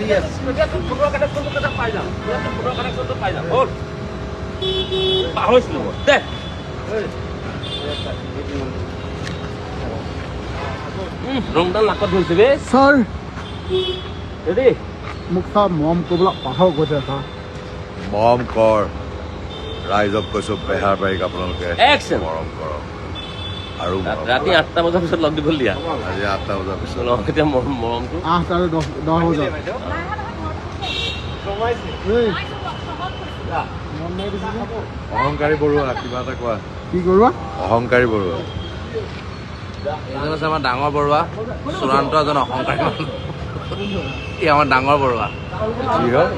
এতিয়া তোৰ ফটোৰ কানেকশ্যনটো এটা পাই যাম ফটোৰ কানেকশ্যনটো পাই যাম হ'ল পাহৰিছিলোঁ মই দে ৰংডাল নাকত ধৰিছে বে ছাৰ ৰেডি মোক ছাৰ মৰম কৰিবলৈ পাহৰ গৈছে ছাৰ মৰম কৰ ৰাইজক কৈছো পেহাৰ পাৰিক আপোনালোকে Action. মৰম কৰক আৰু ৰাতি 8টা বজাৰ পিছত লগ দিব দিয়া আজি 8টা বজাৰ পিছত এতিয়া মৰমটো 8 আৰু 10 বজাত এই মন নাই দিছে যে। অহংকাৰী বৰুৱা কিবা এটা কোৱা কি কৰোৱা অহংকাৰী বৰুৱা এজন আছে আমাৰ ডাঙৰ বৰুৱা চূড়ান্ত এজন অহংকাৰী মানুহ ই আমাৰ ডাঙৰ বৰুৱা কি হ'ল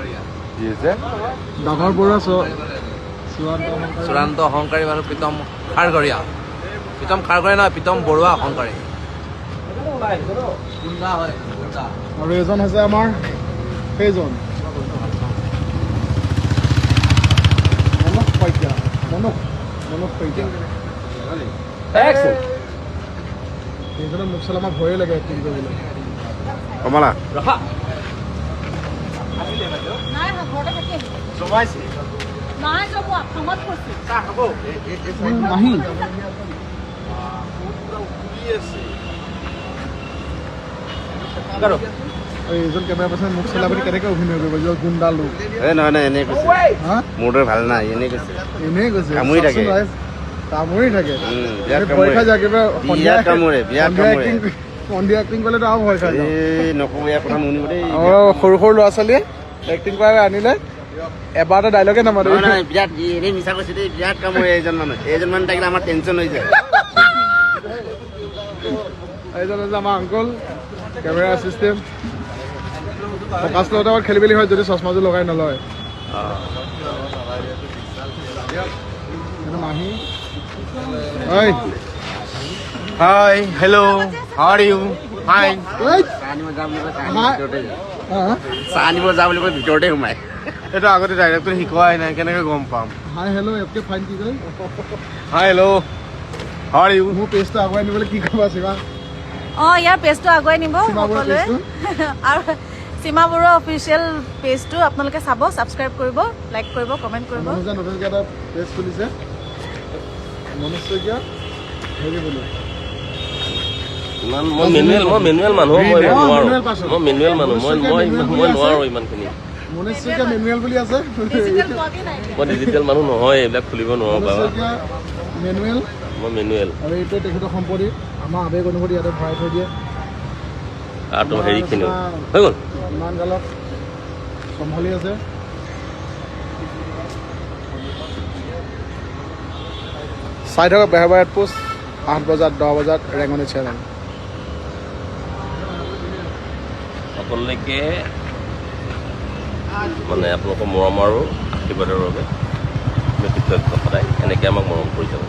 কি হৈছে ডাঙৰ বৰুৱা চূড়ান্ত অহংকাৰী মানুহ প্ৰীতম খাৰগৰীয়া প্ৰীতম খাৰগৰীয়া নহয় প্ৰীতম বৰুৱা অহংকাৰী আৰু এজন হৈছে আমাৰ সেইজন মনক শইকীয়া মনক শইকীয়া Action. সেইজনে মোক চালে আমাৰ ভয়ে লাগে এক্টিং কৰিবলৈ কমলা ৰখা নাই ঘৰতে থাকে জমাইছে নাই যাব খঙত কৈছো চাহ খাব নাহি কাৰো এইজন কেমেৰা পাৰ্চন মোক চালে আপুনি কেনেকৈ অভিনয় কৰিব যে গুণ্ডা লোক নহয় এনেই কৈছে হা মোৰ দৰে ভাল নাই এনেই কৈছে এনেই কৈছে কামুৰি থাকে। চাওকচোন guys, কামুৰি থাকে বিৰাট ভয় খাই যায় কিবা বিৰাট কামোৰে বিৰাট কামোৰে সন্ধিয়া এক্টিং কৰিলেতো আৰু ভয় খাই যায় এই নক'ব ইয়াৰ কথা নুশুনিব দেই সৰু সৰু ল'ৰা ছোৱালীয়ে এক্টিং কৰাই আনিলে এবাৰতে ডাইলগে নামাৰে বিৰাট এনেই মিছা কৈছে দেই বিৰাট কামোৰে এইজন মানুহ থাকিলে আমাৰ টেনশ্যন হৈ যায় এইজন হৈছে আমাৰ আংকল কেমেৰা এছিষ্টেণ্ট ফকাচ লওঁতে আমাৰ খেলি মেলি হয় যদি চশমাযোৰ লগাই নলয় মাহী ঐ hi hello' how are you fine চাহ আনিব যা বুলি কৈ ভিতৰতে সোমাই এইটো আগতে ডাইৰেক্টৰ শিকোৱাই নাই কেনেকৈ গম পাম হাই হেল্ল' এপকে ফাইন কি কয় hi hello' how are you মোৰ পেজটো আগুৱাই নিবলৈ কি কৰিবা চিমা ইয়াৰ পেজটো আগুৱাই নিব সীমা বৰুৱা সকলোৱে পেজটো? আৰু সীমা বৰুৱা অফিচিয়েল পেজটো আপোনালোকে চাব ছাবস্ক্ৰাইব কৰিব লাইক কৰিব কমেণ্ট কৰিব মনোজে নতুনকৈ এটা পেজ খুলিছে মনোজ শইকীয়া হেৰি বোলো ইমান মই মেনুৱেল মানুহ মই নোৱাৰো manual person। মই মেনুৱেল মানুহ মই নোৱাৰো ইমানখিনি মনোজ শইকীয়া মেনুৱেল বুলি আছে ডিজিটেল ব্লগেই নাই মই ডিজিটেল মানুহ নহয় এইবিলাক খুলিব নোৱাৰো মনোজ বাবা শইকীয়া মেনুৱেল মই মেনুৱেল আৰু এইটোৱে তেখেতৰ সম্পত্তি আমাৰ আৱেগ অনুভূতি ইয়াতে ভৰাই থৈ দিয়ে আৰু তোমাৰ হেৰিখিনিও হৈ গ'ল ইমান গালত চম্ভালি আছে চাই থাকক বেহৰবাৰী আউটপোষ্ট 8 বজাত 10 বজাত ৰেঙনি চেনেল সকলোলৈকে মানে আপোনালোকৰ মৰম আৰু আশীৰ্বাদৰ বাবে আমি কৃতজ্ঞ সদায় এনেকৈ আমাক মৰম কৰি যাব